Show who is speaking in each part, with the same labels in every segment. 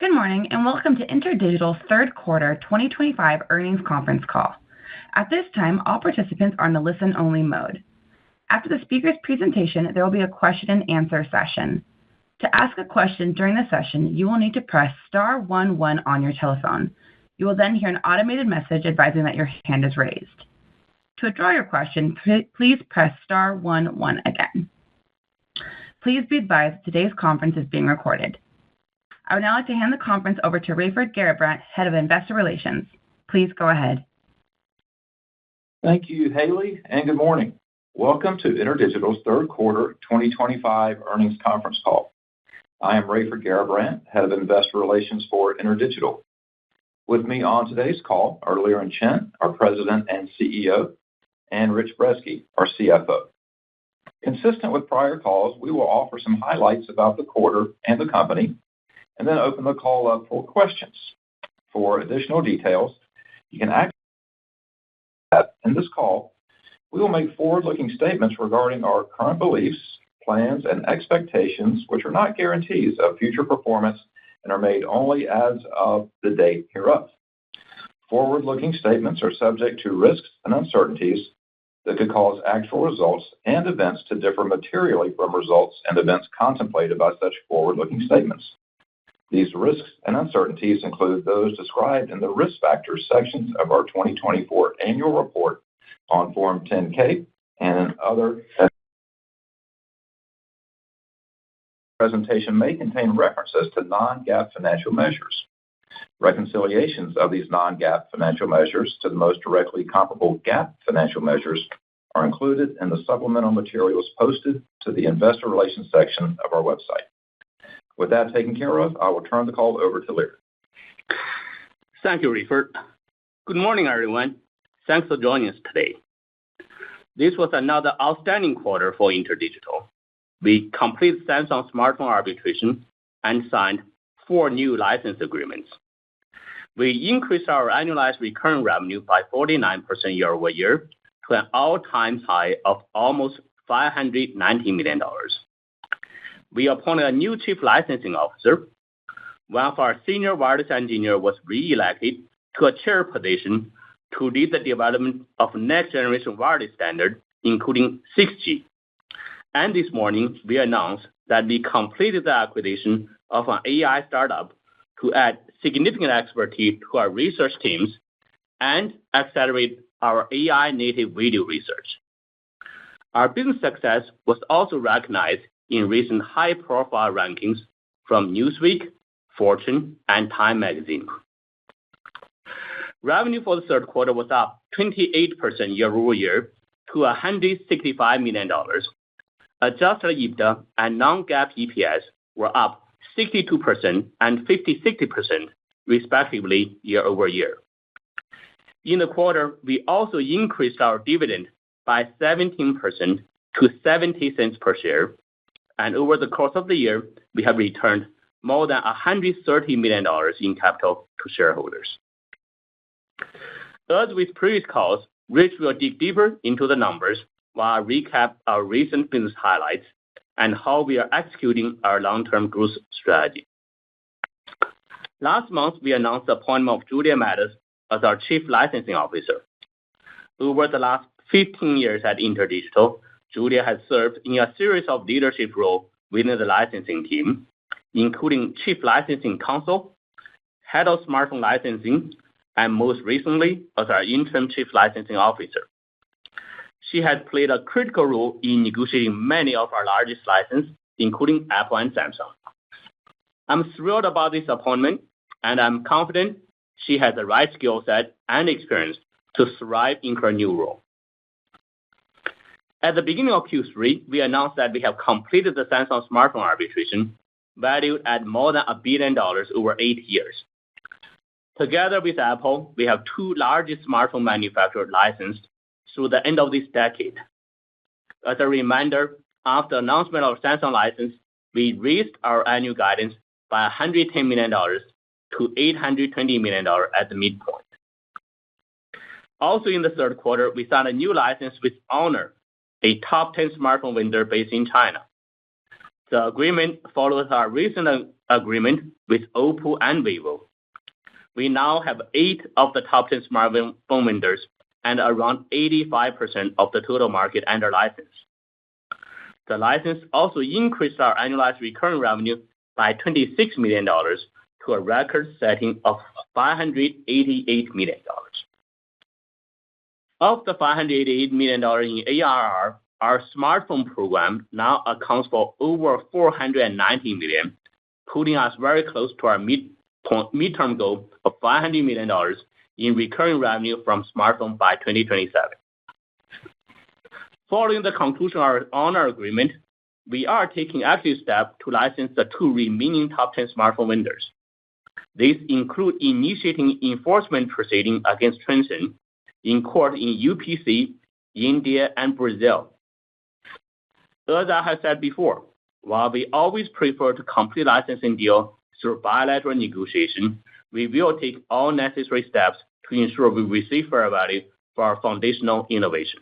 Speaker 1: Good morning, and welcome to InterDigital's third quarter 2025 earnings conference call. At this time, all participants are in a listen-only mode. After the speaker's presentation, there will be a question-and-answer session. To ask a question during the session, you will need to press star 11 on your telephone. You will then hear an automated message advising that your hand is raised. To withdraw your question, please press star 11 again. Please be advised that today's conference is being recorded. I would now like to hand the conference over to Raiford Garrabrant, Head of Investor Relations. Please go ahead.
Speaker 2: Thank you, Haley, and good morning. Welcome to InterDigital's third quarter 2025 earnings conference call. I am Raiford Garrabrant, Head of Investor Relations for InterDigital. With me on today's call are Liren Chen, our President and CEO, and Rich Brezski, our CFO. Consistent with prior calls, we will offer some highlights about the quarter and the company, and then open the call up for questions. For additional details, you can access that in this call. We will make forward-looking statements regarding our current beliefs, plans, and expectations, which are not guarantees of future performance and are made only as of the date hereof. Forward-looking statements are subject to risks and uncertainties that could cause actual results and events to differ materially from results and events contemplated by such forward-looking statements. These risks and uncertainties include those described in the risk factors sections of our 2024 annual report on Form 10-K and other. Presentation may contain references to non-GAAP financial measures. Reconciliations of these non-GAAP financial measures to the most directly comparable GAAP financial measures are included in the supplemental materials posted to the Investor Relations section of our website. With that taken care of, I will turn the call over to Liren.
Speaker 3: Thank you, Raiford. Good morning, everyone. Thanks for joining us today. This was another outstanding quarter for InterDigital. We completed Samsung smartphone arbitration and signed 4 new license agreements. We increased our annualized recurring revenue by 49% year-over-year to an all-time high of almost $590 million. We appointed a new Chief Licensing Officer. One of our senior wireless engineers was re-elected to a chair position to lead the development of next-generation wireless standards, including 6G. And this morning, we announced that we completed the acquisition of an AI startup to add significant expertise to our research teams and accelerate our AI-native video research. Our business success was also recognized in recent high-profile rankings from Newsweek, Fortune, and Time magazine. Revenue for the third quarter was up 28% year-over-year to $165 million. Adjusted EBITDA and non-GAAP EPS were up 62% and 56%, respectively, year-over-year. In the quarter, we also increased our dividend by 17% to 70 cents per share, and over the course of the year, we have returned more than $130 million in capital to shareholders. As with previous calls, Rich will dig deeper into the numbers while I recap our recent business highlights and how we are executing our long-term growth strategy. Last month, we announced the appointment of Julia Mattis as our Chief Licensing Officer. Over the last 15 years at InterDigital, Julia has served in a series of leadership roles within the licensing team, including Chief Licensing Counsel, Head of Smartphone Licensing, and most recently, as our Interim Chief Licensing Officer. She has played a critical role in negotiating many of our largest licenses, including Apple and Samsung. I'm thrilled about this appointment, and I'm confident she has the right skill set and experience to thrive in her new role. At the beginning of Q3, we announced that we have completed the Samsung smartphone arbitration, valued at more than $1 billion over 8 years. Together with Apple, we have 2 largest smartphone manufacturers licensed through the end of this decade. As a reminder, after the announcement of Samsung license, we raised our annual guidance by $110 million to $820 million at the midpoint. Also in the third quarter, we signed a new license with Honor, a top 10 smartphone vendor based in China. The agreement follows our recent agreement with Oppo and Vivo. We now have 8 of the top 10 smartphone vendors and around 85% of the total market under license. The license also increased our annualized recurring revenue by $26 million to a record-setting of $588 million. Of the $588 million in ARR, our smartphone program now accounts for over $490 million, putting us very close to our midterm goal of $500 million in recurring revenue from smartphone by 2027. Following the conclusion on our agreement, we are taking active steps to license the 2 remaining top 10 smartphone vendors. These include initiating enforcement proceedings against Transsion in court in UPC, India, and Brazil. As I have said before, while we always prefer to complete licensing deal through bilateral negotiation, we will take all necessary steps to ensure we receive fair value for our foundational innovation.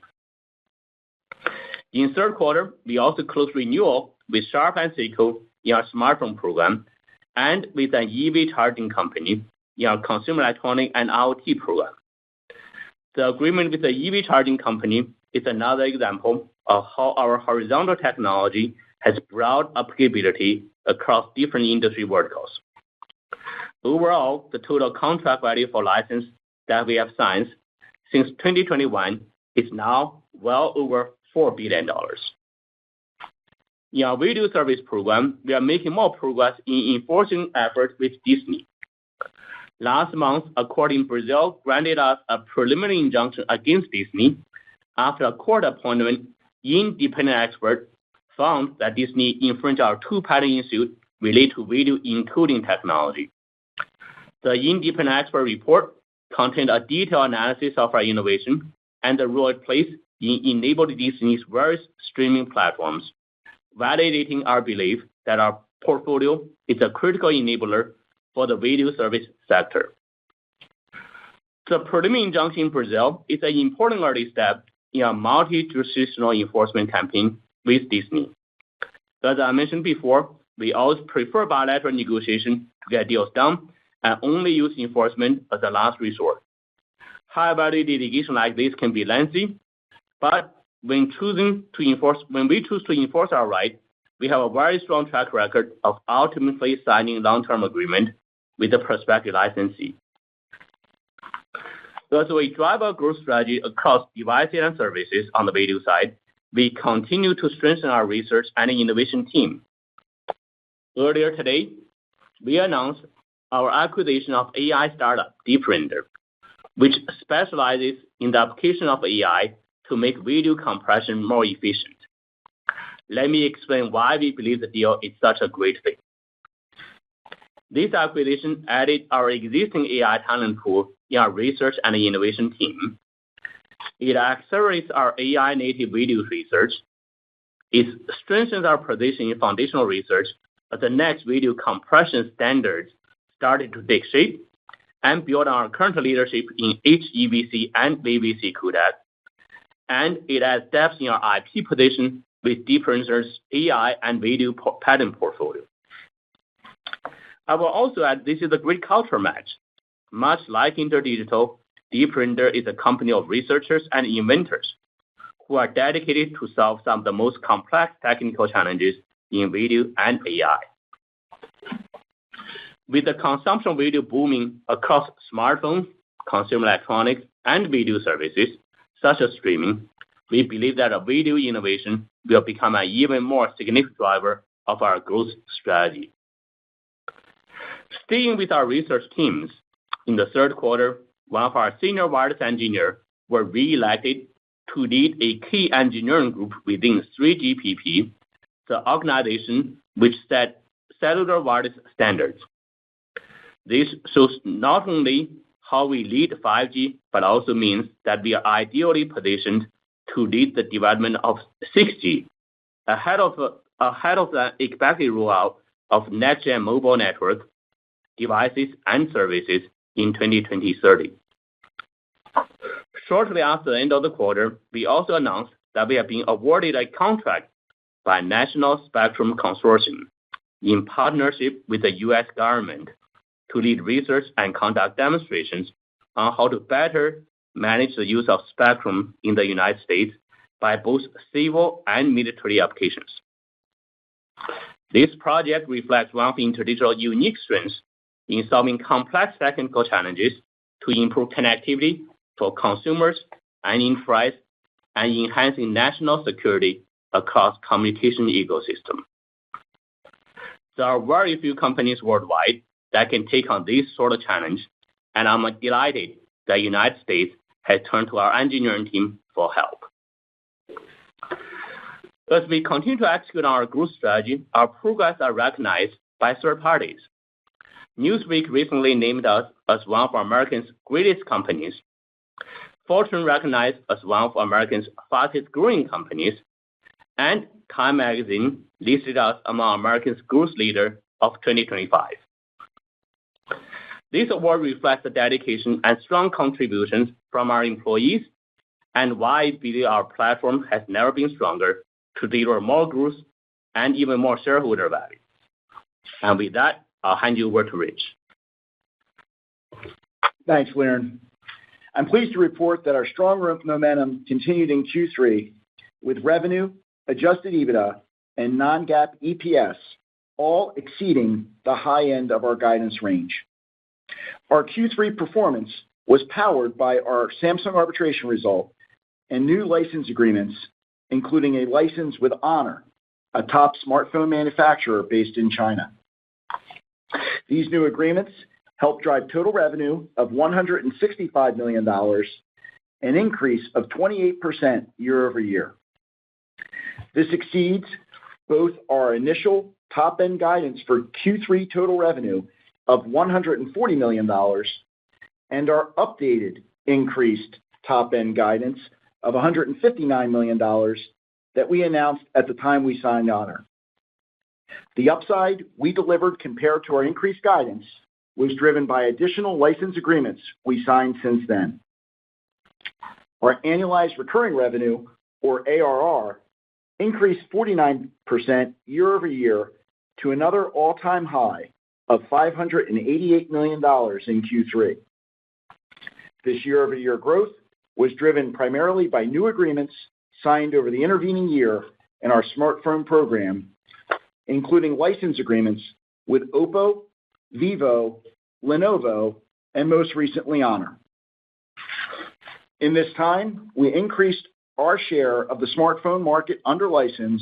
Speaker 3: In third quarter, we also closed renewal with Sharp and Seiko in our smartphone program and with an EV charging company in our consumer electronic and IoT program. The agreement with the EV charging company is another example of how our horizontal technology has broad applicability across different industry verticals. Overall, the total contract value for license that we have signed since 2021 is now well over $4 billion. In our video service program, we are making more progress in enforcing efforts with Disney. Last month, a court in Brazil granted us a preliminary injunction against Disney after a court-appointed independent expert found that Disney infringed our 2 patents suit related to video encoding technology. The independent expert report contained a detailed analysis of our innovation and the role it plays in enabling Disney's various streaming platforms, validating our belief that our portfolio is a critical enabler for the video service sector. The preliminary injunction in Brazil is an important early step in a multi-jurisdictional enforcement campaign with Disney. As I mentioned before, we always prefer bilateral negotiation to get deals done and only use enforcement as a last resort. High-value litigation like this can be lengthy, but when we choose to enforce our right, we have a very strong track record of ultimately signing long-term agreement with the prospective licensee. As we drive our growth strategy across devices and services on the video side, we continue to strengthen our research and innovation team. Earlier today, we announced our acquisition of AI startup DeepRender, which specializes in the application of AI to make video compression more efficient. Let me explain why we believe the deal is such a great fit. This acquisition added our existing AI talent pool in our research and innovation team. It accelerates our AI native video research. It strengthens our position in foundational research as the next video compression standards started to take shape and build on our current leadership in HEVC and VVC codec. And it adds depth in our IP position with DeepRender's AI and video patent portfolio. I will also add this is a great culture match. Much like InterDigital, DeepRender is a company of researchers and inventors who are dedicated to solve some of the most complex technical challenges in video and AI. With the consumption of video booming across smartphones, consumer electronics, and video services, such as streaming, we believe that a video innovation will become an even more significant driver of our growth strategy. Staying with our research teams, in the third quarter, one of our senior wireless engineers were re-elected to lead a key engineering group within 3GPP, the organization which set cellular wireless standards. This shows not only how we lead 5G, but also means that we are ideally positioned to lead the development of 6G, ahead of the expected rollout of next-gen mobile network, devices, and services in 2030. Shortly after the end of the quarter, we also announced that we have been awarded a contract by National Spectrum Consortium in partnership with the U.S. government to lead research and conduct demonstrations on how to better manage the use of spectrum in the United States by both civil and military applications. This project reflects one of InterDigital's unique strengths in solving complex technical challenges to improve connectivity for consumers and enterprise and enhancing national security across communication ecosystem. There are very few companies worldwide that can take on this sort of challenge, and I'm delighted that the United States has turned to our engineering team for help. As we continue to execute on our growth strategy, our progress are recognized by third parties. Newsweek recently named us as one of America's greatest companies. Fortune recognized us as one of America's fastest growing companies, and Time Magazine listed us among America's growth leader of 2025. This award reflects the dedication and strong contributions from our employees and why I believe our platform has never been stronger to deliver more growth and even more shareholder value. And with that, I'll hand you over to Rich.
Speaker 4: Thanks, Liren. I'm pleased to report that our strong momentum continued in Q3 with revenue, adjusted EBITDA, and non-GAAP EPS all exceeding the high end of our guidance range. Our Q3 performance was powered by our Samsung arbitration result and new license agreements, including a license with Honor, a top smartphone manufacturer based in China. These new agreements helped drive total revenue of $165 million, an increase of 28% year over year. This exceeds both our initial top-end guidance for Q3 total revenue of $140 million and our updated increased top-end guidance of $159 million that we announced at the time we signed Honor. The upside we delivered compared to our increased guidance was driven by additional license agreements we signed since then. Our annualized recurring revenue, or ARR, increased 49% year over year to another all-time high of $588 million in Q3. This year-over-year growth was driven primarily by new agreements signed over the intervening year in our smartphone program, including license agreements with Oppo, Vivo, Lenovo, and most recently Honor. In this time, we increased our share of the smartphone market under license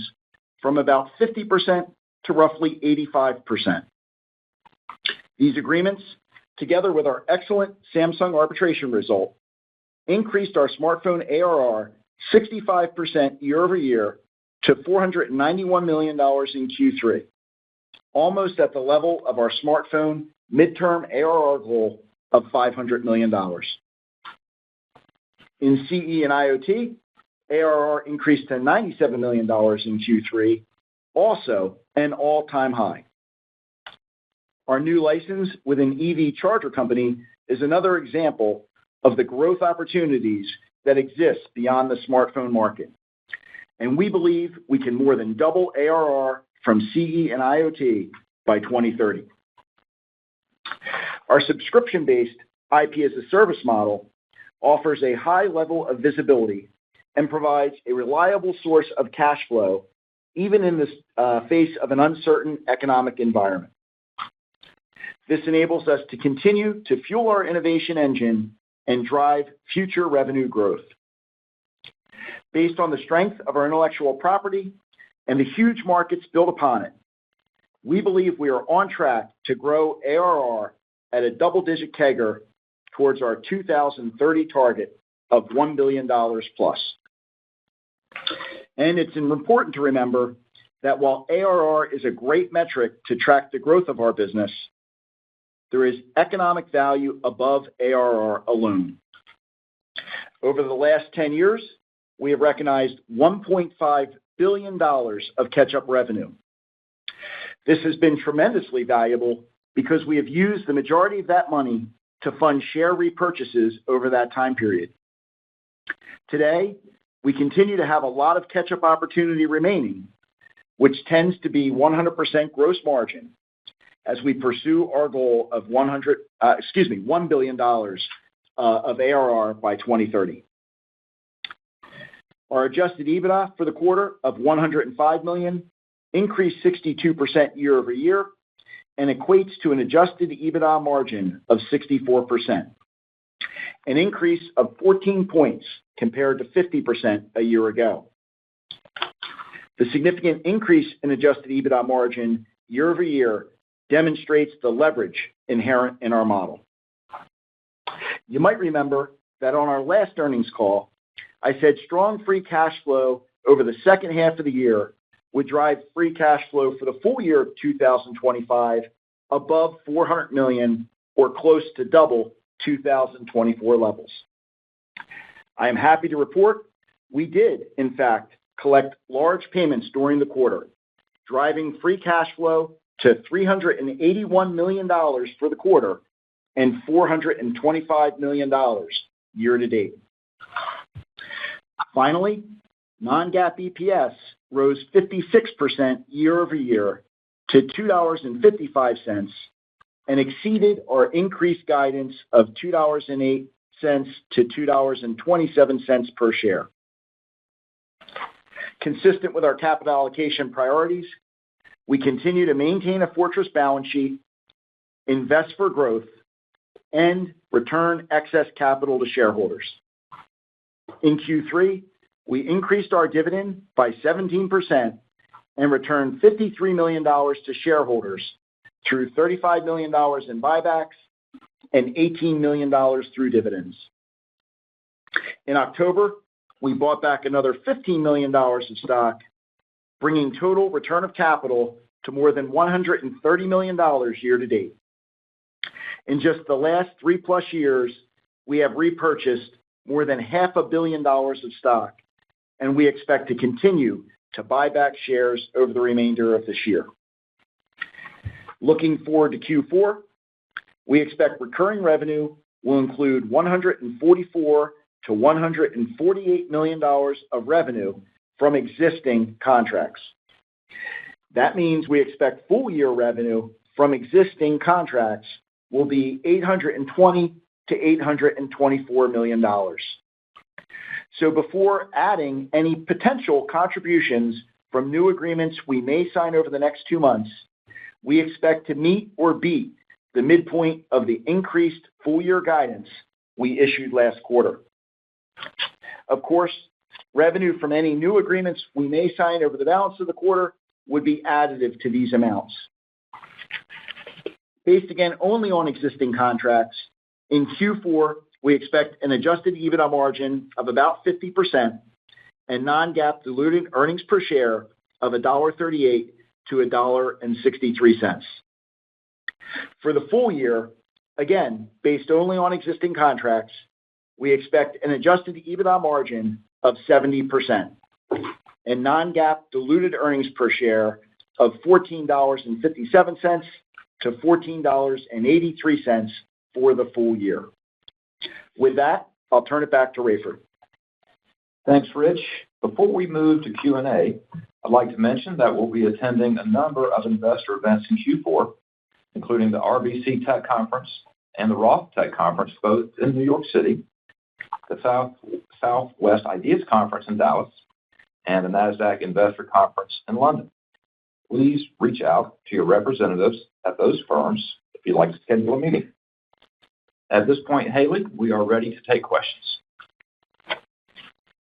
Speaker 4: from about 50% to roughly 85%. These agreements, together with our excellent Samsung arbitration result, increased our smartphone ARR 65% year over year to $491 million in Q3, almost at the level of our smartphone midterm ARR goal of $500 million. In CE and IoT, ARR increased to $97 million in Q3, also an all-time high. Our new license with an EV charger company is another example of the growth opportunities that exist beyond the smartphone market, and we believe we can more than double ARR from CE and IoT by 2030. Our subscription-based IP as a service model offers a high level of visibility and provides a reliable source of cash flow, even in the face of an uncertain economic environment. This enables us to continue to fuel our innovation engine and drive future revenue growth. Based on the strength of our intellectual property and the huge markets built upon it, we believe we are on track to grow ARR at a double-digit CAGR towards our 2030 target of $1 billion plus. And it's important to remember that while ARR is a great metric to track the growth of our business, there is economic value above ARR alone. Over the last 10 years, we have recognized $1.5 billion of catch-up revenue. This has been tremendously valuable because we have used the majority of that money to fund share repurchases over that time period. Today, we continue to have a lot of catch-up opportunity remaining, which tends to be 100% gross margin as we pursue our goal of $1 billion of ARR by 2030. Our adjusted EBITDA for the quarter of $105 million increased 62% year-over-year and equates to an adjusted EBITDA margin of 64%, an increase of 14 points compared to 50% a year ago. The significant increase in adjusted EBITDA margin year-over-year demonstrates the leverage inherent in our model. You might remember that on our last earnings call, I said strong free cash flow over the second half of the year would drive free cash flow for the full year of 2025 above $400 million or close to double 2024 levels. I am happy to report we did, in fact, collect large payments during the quarter, driving free cash flow to $381 million for the quarter and $425 million year to date. Finally, non-GAAP EPS rose 56% year-over-year to $2.55 and exceeded our increased guidance of $2.08 to $2.27 per share. Consistent with our capital allocation priorities, we continue to maintain a fortress balance sheet, invest for growth, and return excess capital to shareholders. In Q3, we increased our dividend by 17% and returned $53 million to shareholders through $35 million in buybacks and $18 million through dividends. In October, we bought back another $15 million of stock, bringing total return of capital to more than $130 million year to date. In just the last 3+ years, we have repurchased more than $500 million of stock, and we expect to continue to buy back shares over the remainder of this year. Looking forward to Q4, we expect recurring revenue will include $144 to $148 million of revenue from existing contracts. That means we expect full year revenue from existing contracts will be $820 to $824 million. So before adding any potential contributions from new agreements we may sign over the next 2 months, we expect to meet or beat the midpoint of the increased full year guidance we issued last quarter. Of course, revenue from any new agreements we may sign over the balance of the quarter would be additive to these amounts. Based again only on existing contracts, in Q4, we expect an adjusted EBITDA margin of about 50% and non-GAAP diluted earnings per share of $1.38 to $1.63. For the full year, again, based only on existing contracts, we expect an adjusted EBITDA margin of 70% and non-GAAP diluted earnings per share of $14.57 to $14.83 for the full year. With that, I'll turn it back to Raiford.
Speaker 2: Thanks, Rich. Before we move to Q&A, I'd like to mention that we'll be attending a number of investor events in Q4, including the RBC Tech Conference and the Roth Tech Conference, both in New York City, the Southwest Ideas Conference in Dallas, and the NASDAQ Investor Conference in London. Please reach out to your representatives at those firms if you'd like to schedule a meeting. At this point, Haley, we are ready to take questions.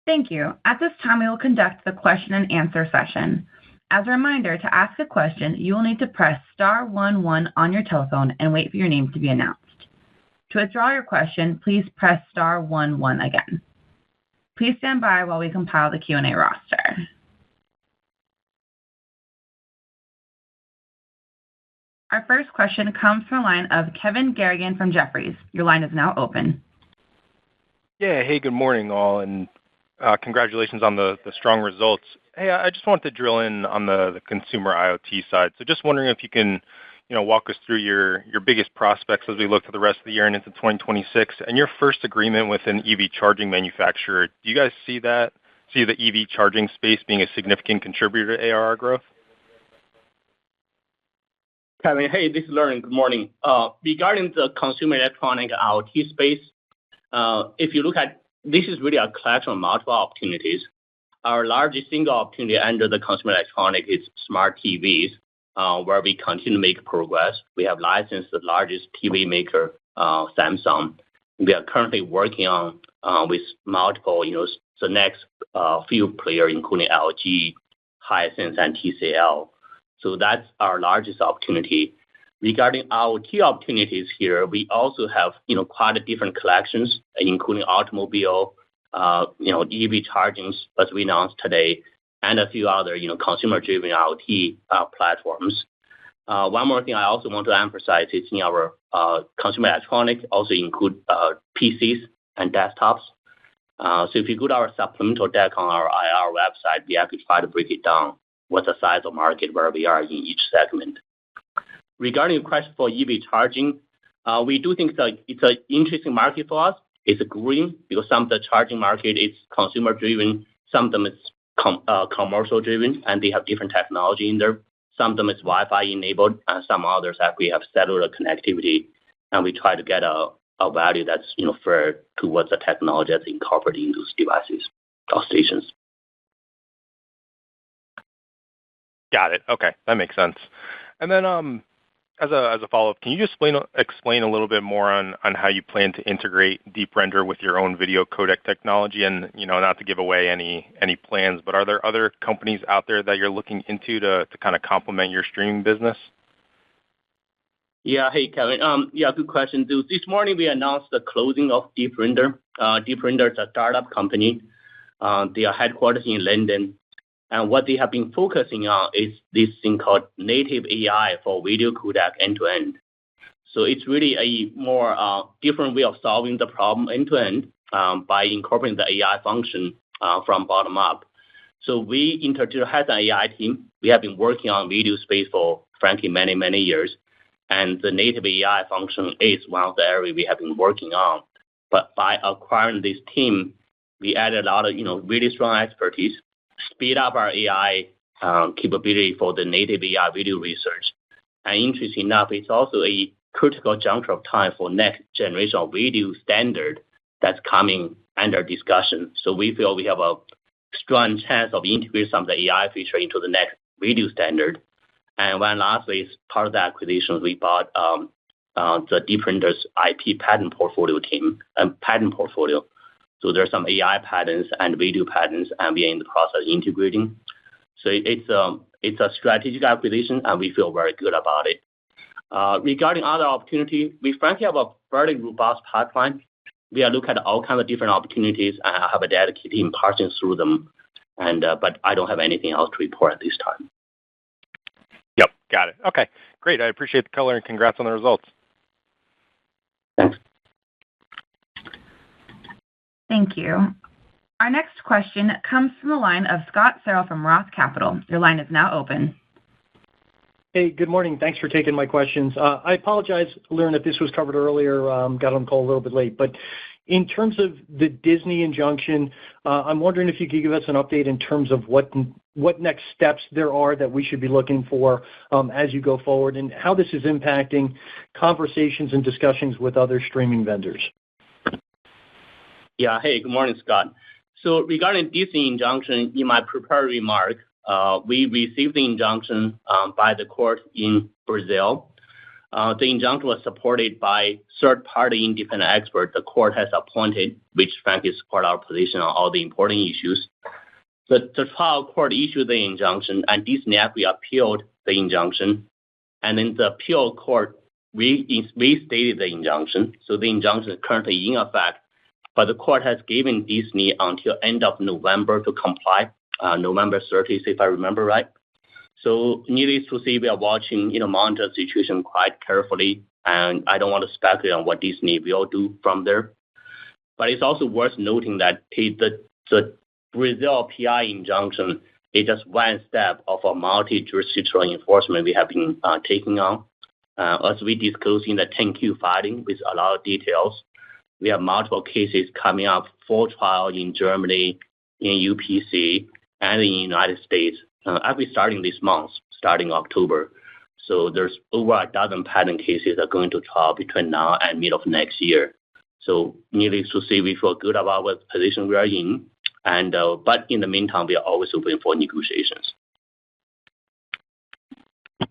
Speaker 1: Thank you. At this time, we will conduct the question and answer session. As a reminder, to ask a question, you will need to press *11 on your telephone and wait for your name to be announced. To withdraw your question, please press *11 again. Please stand by while we compile the Q&A roster. Our first question comes from the line of Kevin Garrigan from Jefferies. Your line is now open.
Speaker 5: Yeah, hey, good morning, all, and congratulations on the strong results. Hey, I just wanted to drill in on the consumer IoT side. So just wondering if you can, walk us through your biggest prospects as we look to the rest of the year and into 2026. And your first agreement with an EV charging manufacturer, do you guys see the EV charging space being a significant contributor to ARR growth?
Speaker 3: Kevin, hey, this is Lauren. Good morning. Regarding the consumer electronic IoT space, if you look at this is really a collection of multiple opportunities. Our largest single opportunity under the consumer electronic is smart TVs, where we continue to make progress. We have licensed the largest TV maker, Samsung. We are currently working on with multiple, the next few players, including LG, Hisense, and TCL. So that's our largest opportunity. Regarding IoT opportunities here, we also have, quite a different collections, including automobile, EV charging, as we announced today, and a few other, consumer-driven IoT platforms. One more thing I also want to emphasize is in our consumer electronics also include PCs and desktops. So if you go to our supplemental deck on our IR website, we actually try to break it down what's the size of market where we are in each segment. Regarding your question for EV charging, we do think it's an interesting market for us. It's growing because some of the charging market is consumer driven, some of them is commercial driven, and they have different technology in there. Some of them is Wi-Fi enabled, and some others actually have cellular connectivity, and we try to get a value that's fair towards the technology that's incorporated in those devices or stations.
Speaker 5: Got it. Okay, that makes sense. And then as a follow-up, can you just explain a little bit more on how you plan to integrate Deep Render with your own video codec technology? And not to give away any plans, but are there other companies out there that you're looking into to kind of complement your streaming business?
Speaker 3: Yeah. Hey, Kevin. Good question. This morning we announced the closing of Deep Render. Deep Render is a startup company. They are headquartered in London. And what they have been focusing on is this thing called native AI for video codec end-to-end. So it's really a more different way of solving the problem end-to-end by incorporating the AI function from bottom up. So we InterDigital has an AI team. We have been working on video space for, frankly, many, many years. And the native AI function is one of the areas we have been working on. But by acquiring this team, we added a lot of really strong expertise, speed up our AI capability for the native AI video research. And interesting enough, it's also a critical juncture of time for next generation of video standard that's coming under discussion. So we feel we have a strong chance of integrating some of the AI feature into the next video standard. And when lastly, as part of the acquisition, we bought the Deep Render's IP patent portfolio team and patent portfolio. So there's some AI patents and video patents, and we are in the process of integrating. So it's a strategic acquisition, and we feel very good about it. Regarding other opportunity, we frankly have a very robust pipeline. We are looking at all kinds of different opportunities, and I have a dedicated team parsing through them. But I don't have anything else to report at this time.
Speaker 5: Yep, got it. Okay, great. I appreciate the color and congrats on the results.
Speaker 3: Thanks.
Speaker 1: Thank you. Our next question comes from the line of Scott Searle from Roth Capital. Your line is now open.
Speaker 6: Hey, good morning. Thanks for taking my questions. I apologize, Lauren, if this was covered earlier. Got on the call a little bit late. But in terms of the Disney injunction, I'm wondering if you could give us an update in terms of what next steps there are that we should be looking for as you go forward, and how this is impacting conversations and discussions with other streaming vendors.
Speaker 3: Yeah. Hey, good morning, Scott. So regarding Disney injunction, in my prepared remark, we received the injunction by the court in Brazil. The injunction was supported by third-party independent expert the court has appointed, which frankly support our position on all the important issues. The trial court issued the injunction, and Disney actually appealed the injunction. And then the appeal court restated the injunction. So the injunction is currently in effect. But the court has given Disney until end of November to comply, November 30th, if I remember right. So needless to say, we are watching, monitor the situation quite carefully, and I don't want to speculate on what Disney will do from there. But it's also worth noting that the Brazil PI injunction is just one step of a multi-jurisdictional enforcement we have been taking on. As we disclosed in the 10Q filing with a lot of details, we have multiple cases coming up for trial in Germany, in UPC, and in the United States. I'll be starting this month, starting October. So there's over a dozen patent cases that are going to trial between now and mid of next year. So needless to say, we feel good about what position we are in. And but in the meantime, we are always open for negotiations.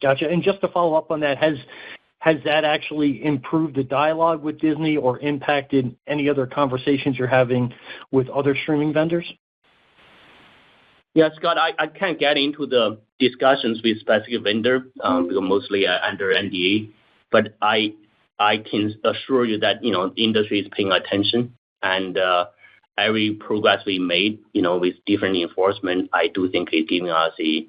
Speaker 6: Gotcha. And just to follow up on that, has that actually improved the dialogue with Disney or impacted any other conversations you're having with other streaming vendors?
Speaker 3: Yeah, Scott, I can't get into the discussions with specific vendor because mostly under NDA, but I can assure you that the industry is paying attention, and every progress we made with different enforcement, I do think is giving us a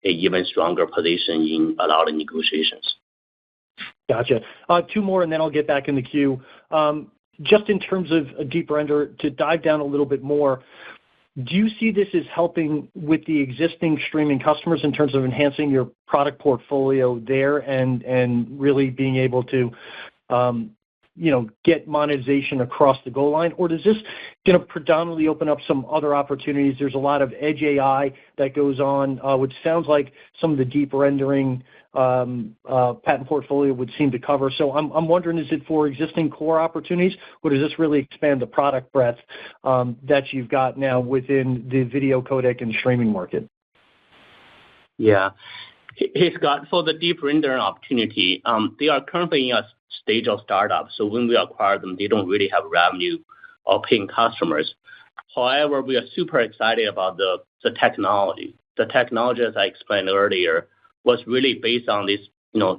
Speaker 3: even stronger position in a lot of negotiations.
Speaker 6: Gotcha. Two more, and then I'll get back in the queue. Just in terms of a deeper ender, to dive down a little bit more, do you see this as helping with the existing streaming customers in terms of enhancing your product portfolio there and really being able to get monetization across the goal line? Or does this predominantly open up some other opportunities? There's a lot of edge AI that goes on, which sounds like some of the deep rendering patent portfolio would seem to cover. So I'm wondering, is it for existing core opportunities, or does this really expand the product breadth that you've got now within the video codec and streaming market?
Speaker 3: Yeah. Hey, Scott, for the deep render opportunity, they are currently in a stage of startup. So when we acquire them, they don't really have revenue or paying customers. However, we are super excited about the technology. The technology, as I explained earlier, was really based on this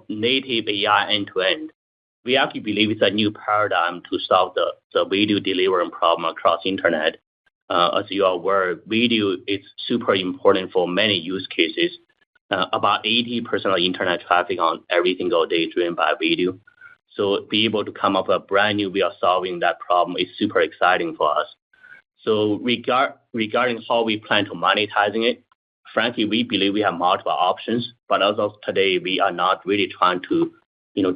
Speaker 3: native AI end-to-end. We actually believe it's a new paradigm to solve the video delivery problem across internet. As you are aware, video is super important for many use cases. About 80% of internet traffic on every single day is driven by video. So be able to come up with a brand new way of solving that problem is super exciting for us. So regarding how we plan to monetizing it, frankly, we believe we have multiple options, but as of today, we are not really trying to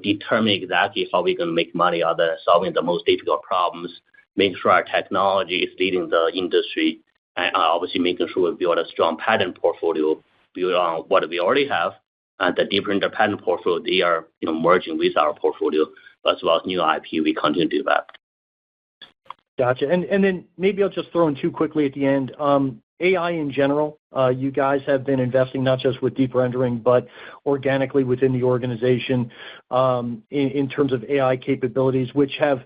Speaker 3: determine exactly how we're going to make money other than solving the most difficult problems, making sure our technology is leading the industry, and obviously making sure we build a strong patent portfolio build on what we already have. And the deep render patent portfolio, they are merging with our portfolio, as well as new IP we continue to develop.
Speaker 6: Gotcha. And then maybe I'll just throw in two quickly at the end. AI in general, you guys have been investing not just with deep rendering, but organically within the organization in terms of AI capabilities, which have,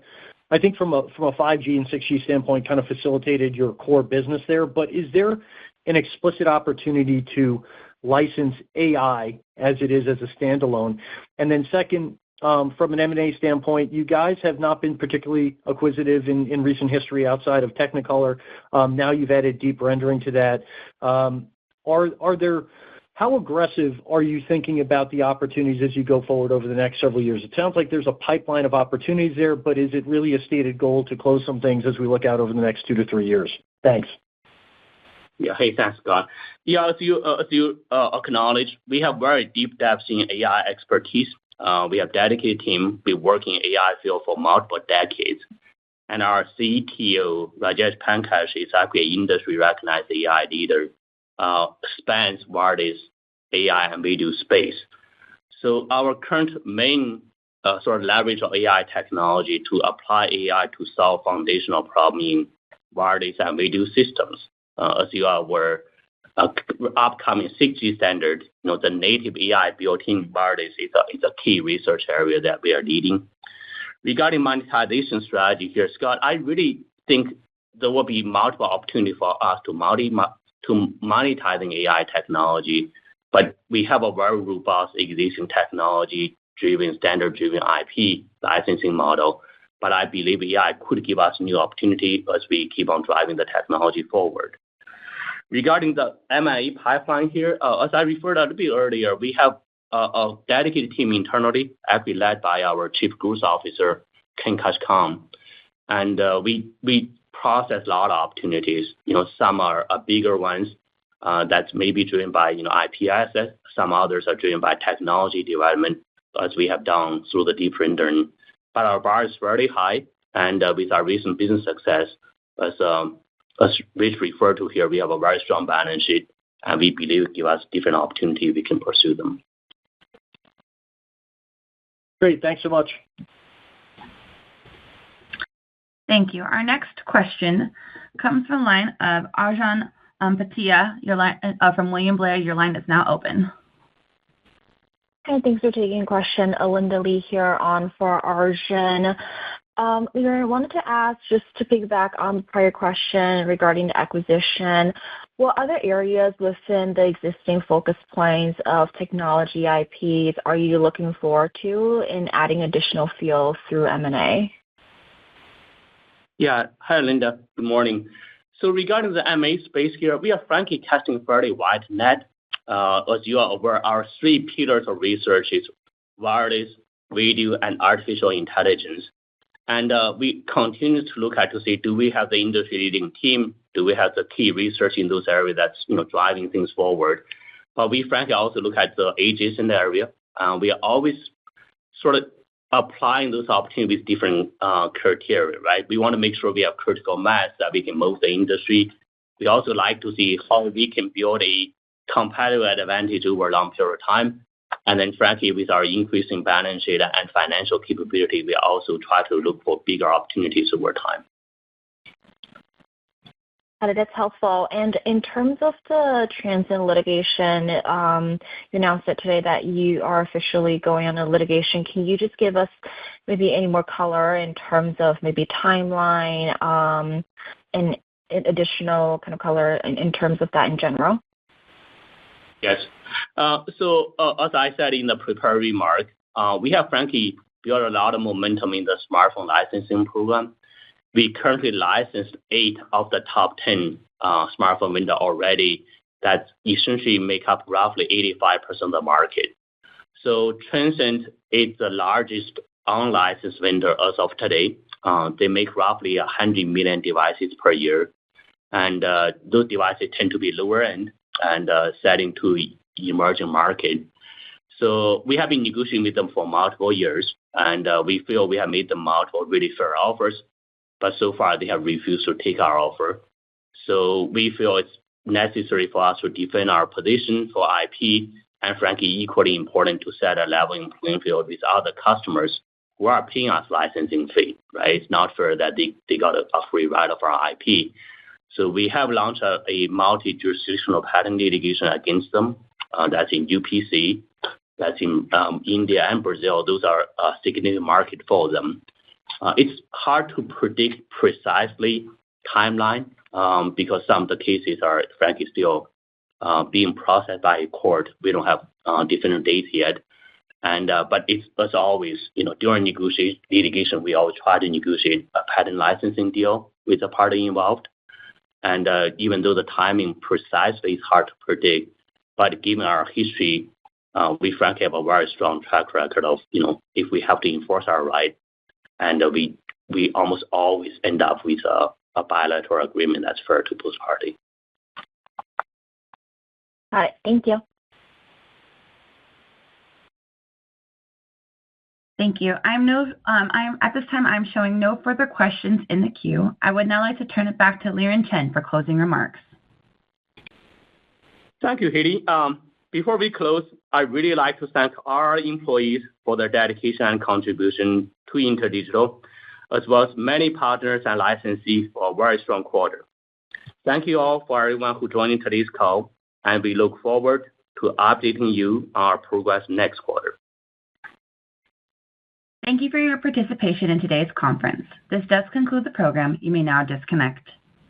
Speaker 6: I think from a 5G and 6G standpoint, kind of facilitated your core business there. But is there an explicit opportunity to license AI as it is as a standalone? And then second, from an M&A standpoint, you guys have not been particularly acquisitive in recent history outside of Technicolor. Now you've added deep rendering to that. How aggressive are you thinking about the opportunities as you go forward over the next several years? It sounds like there's a pipeline of opportunities there, but is it really a stated goal to close some things as we look out over the next 2 to 3 years? Thanks.
Speaker 3: Yeah. Hey, thanks, Scott. Yeah, as you acknowledge, we have very deep depths in AI expertise. We have dedicated team been working in AI field for multiple decades. And our CTO, Rajesh Pankaj, is actually an industry recognized AI leader, spans wireless AI and video space. So our current main sort of leverage of AI technology to apply AI to solve foundational problems in wireless and video systems. As you are aware, upcoming 6G standard, the native AI built-in wireless is a key research area that we are leading. Regarding monetization strategy here, Scott, I really think there will be multiple opportunities for us to monetizing AI technology, but we have a very robust existing technology-driven, standard-driven IP licensing model. But I believe AI could give us new opportunity as we keep on driving the technology forward. Regarding the M&A pipeline here, as I referred a little bit earlier, we have a dedicated team internally, actually led by our Chief Growth Officer, Ken Kashkam. And we process a lot of opportunities. Some are bigger ones that's maybe driven by IP assets. Some others are driven by technology development, as we have done through the deep rendering. But our bar is very high, and with our recent business success, as Rich referred to here, we have a very strong balance sheet, and we believe it give us different opportunities we can pursue them.
Speaker 6: Great. Thanks so much.
Speaker 1: Thank you. Our next question comes from the line of Arjun Bhatia. Your line from William Blair. Your line is now open.
Speaker 7: Hi, thanks for taking the question. Linda Lee here on for Arjun. I wanted to ask, just to piggyback on the prior question regarding the acquisition, what other areas within the existing focus points of technology IPs are you looking forward to in adding additional fields through M&A?
Speaker 3: Yeah. Hi, Linda. Good morning. So regarding the M&A space here, we are frankly casting a fairly wide net. As you are aware, our three pillars of research is wireless, video, and artificial intelligence. And we continue to look at to see, do we have the industry-leading team? Do we have the key research in those areas that's driving things forward? But we frankly also look at the edges in the area. We are always sort of applying those opportunities with different criteria, right? We want to make sure we have critical mass that we can move the industry. We also like to see how we can build a competitive advantage over a long period of time. And then, frankly, with our increasing balance sheet and financial capability, we also try to look for bigger opportunities over time.
Speaker 7: That's helpful. And in terms of the Transsion litigation, you announced it today that you are officially going on a litigation. Can you just give us maybe any more color in terms of maybe timeline and additional kind of color in terms of that in general?
Speaker 3: Yes. So as I said in the prepared remark, we have frankly built a lot of momentum in the smartphone licensing program. We currently licensed 8 of the top 10 smartphone vendors already that essentially make up roughly 85% of the market. So Transsion is the largest unlicensed vendor as of today. They make roughly 100 million devices per year. And those devices tend to be lower end and selling to emerging market. So we have been negotiating with them for multiple years, and we feel we have made them multiple really fair offers. But so far, they have refused to take our offer. So we feel it's necessary for us to defend our position for IP, and frankly, equally important to set a level playing field with other customers who are paying us licensing fee, right? It's not fair that they got a free ride of our IP. So we have launched a multi-jurisdictional patent litigation against them. That's in UPC, that's in India and Brazil. Those are a significant market for them. It's hard to predict precisely timeline because some of the cases are frankly still being processed by a court. We don't have definite dates yet. But it's as always, during litigation, we always try to negotiate a patent licensing deal with the party involved. And even though the timing precisely is hard to predict, but given our history, we frankly have a very strong track record of, if we have to enforce our right, and we almost always end up with a bilateral agreement that's fair to both parties.
Speaker 7: Got it. Thank you.
Speaker 1: Thank you. At this time, I'm showing no further questions in the queue. I would now like to turn it back to Liren Chen for closing remarks.
Speaker 3: Thank you, Haley. Before we close, I'd really like to thank our employees for their dedication and contribution to InterDigital, as well as many partners and licensees for a very strong quarter. Thank you all for everyone who joined today's call, and we look forward to updating you on our progress next quarter.
Speaker 1: Thank you for your participation in today's conference. This does conclude the program. You may now disconnect.